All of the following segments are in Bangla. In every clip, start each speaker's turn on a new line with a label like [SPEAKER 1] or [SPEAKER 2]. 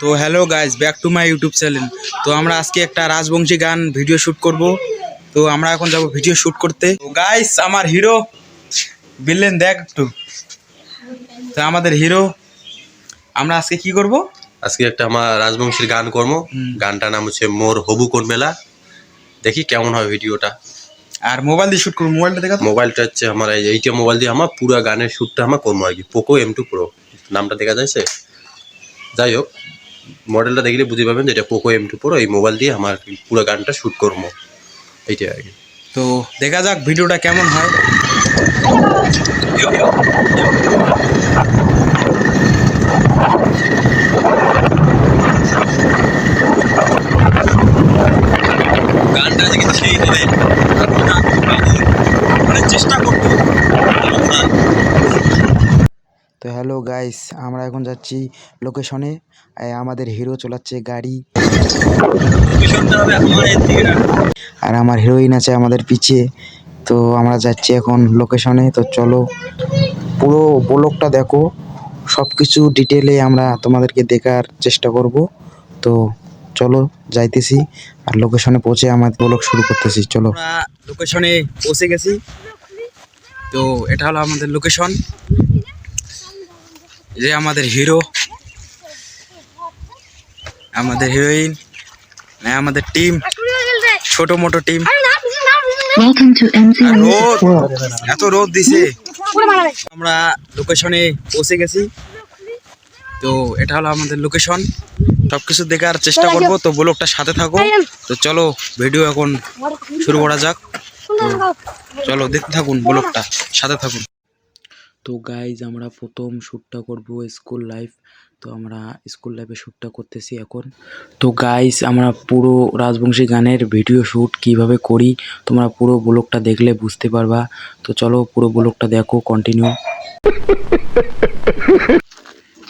[SPEAKER 1] তো hello guys, back to my YouTube channel. তো আমরা আজকে একটা রাজবংশী গান ভিডিও শ্যুট করব। তো আমরা এখন যাব ভিডিও শ্যুট করতে। তো গাইস, আমার হিরো বিলেন দেখ একটু। তো আমাদের হিরো, আমরা আজকে কি করব?
[SPEAKER 2] আজকে একটা আমার রাজবংশীর গান করবো। গানটার নাম হচ্ছে মোর হবু কোন মেলা। দেখি কেমন হয় ভিডিওটা।
[SPEAKER 1] আর মোবাইল দিয়ে শ্যুট করব। মোবাইলটা দেখা তো।
[SPEAKER 2] মোবাইলটা হচ্ছে আমার এইটা মোবাইল দিয়ে আমার পুরো গানের শ্যুটটা আমার করবো আর কি। পোকো M2 Pro নামটা দেখা যাচ্ছে। যাই হোক, মডেলটা দেখলে বুঝতে পারবেন যে এটা পোকো M2 Pro। এই মোবাইল দিয়ে আমার পুরো গানটা শ্যুট করবো, এইটাই আর কি।
[SPEAKER 1] তো দেখা যাক ভিডিওটা কেমন হয়। গানটা আজকে সেই হবে, মানে চেষ্টা করব। তো হ্যালো গাইস, আমরা এখন যাচ্ছি লোকেশনে। আমাদের হিরো চালাচ্ছে গাড়ি, আর আমার হিরোইন আছে আমাদের পিছে। তো আমরা যাচ্ছি এখন লোকেশনে। তো চলো, পুরো ব্লগটা দেখো, সব কিছু ডিটেলে আমরা তোমাদেরকে দেখার চেষ্টা করব। তো চলো যাইতেছি, আর লোকেশনে পৌঁছে আমাদের ব্লগ শুরু করতেছি। চলো, আমরা লোকেশনে পৌঁছে গেছি। তো এটা হলো আমাদের লোকেশন। যে আমাদের হিরো, আমাদের হিরোইন, আমাদের টিম, ছোট মোটো টিম। রোদ, এত রোদ দিছে। আমরা লোকেশনে পৌঁছে গেছি। তো এটা হলো আমাদের লোকেশন। সবকিছু দেখার চেষ্টা করব, তো ব্লগটা সাথে থাকো। তো চলো ভিডিও এখন শুরু করা যাক। তো চলো দেখতে থাকুন, ব্লগটা সাথে থাকুন। তো গাইজ, আমরা প্রথম শ্যুটটা করব স্কুল লাইফ। তো আমরা স্কুল লাইফে শ্যুটটা করতেছি এখন। তো গাইজ, আমরা পুরো রাজবংশী গানের ভিডিও শ্যুট কিভাবে করি তোমরা পুরো ব্লগটা দেখলে বুঝতে পারবা। তো চলো পুরো ব্লগটা দেখো, কন্টিনিউ।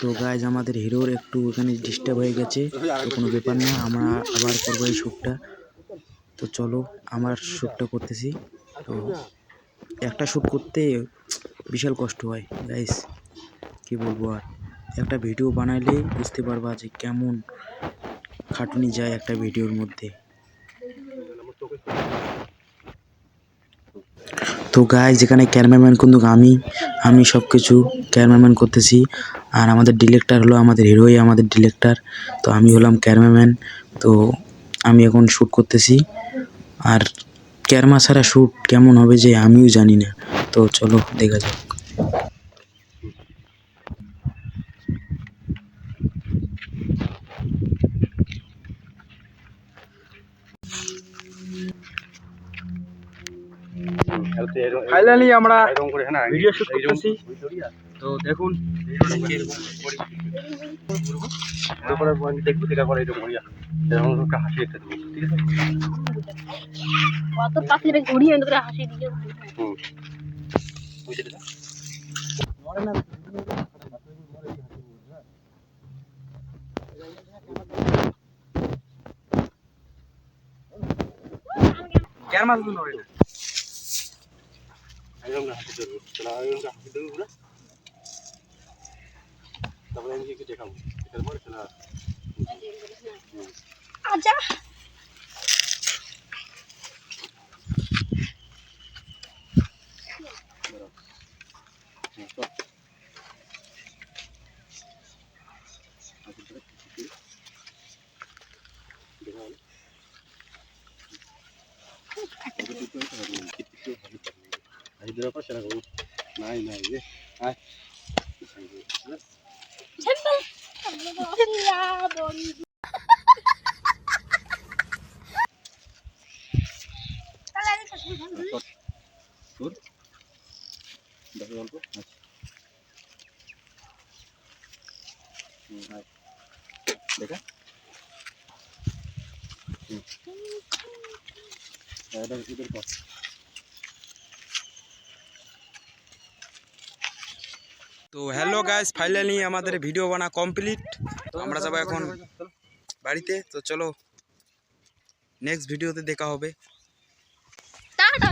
[SPEAKER 1] তো গাইজ, আমাদের হিরোর একটু এখানে ডিস্টার্ব হয়ে গেছে। তো কোনো ব্যাপার না, আমরা আবার করবো এই শ্যুটটা। তো চলো, আমার শ্যুটটা করতেছি। তো একটা শ্যুট করতে বিশাল কষ্ট হয় গাইস, কি বলবো আর। একটা ভিডিও বানাইলে বুঝতে পারবা যে কেমন খাটুনি যায় একটা ভিডিওর মধ্যে। তো গাইস, যেখানে ক্যামেরাম্যান কিন্তু আমি সব কিছু ক্যামেরাম্যান করতেছি। আর আমাদের ডিরেক্টর হলো আমাদের হিরোই, আমাদের ডিরেক্টর। তো আমি হলাম ক্যামেরাম্যান। তো আমি এখন শ্যুট করতেছি। আর ক্যামেরা ছাড়া শ্যুট কেমন হবে যে আমিও জানি না। তো চলো দেখা যাক। ফাইনালি আমরা ভিডিও শুট করতেছি। তো দেখুন
[SPEAKER 3] আচ্ছা,
[SPEAKER 1] তো হ্যালো গাইস, ফাইনালি আমাদের ভিডিও বানা কমপ্লিট। তো আমরা যাবো এখন বাড়িতে। তো চলো নেক্সট ভিডিওতে দেখা হবে।
[SPEAKER 3] টাটা।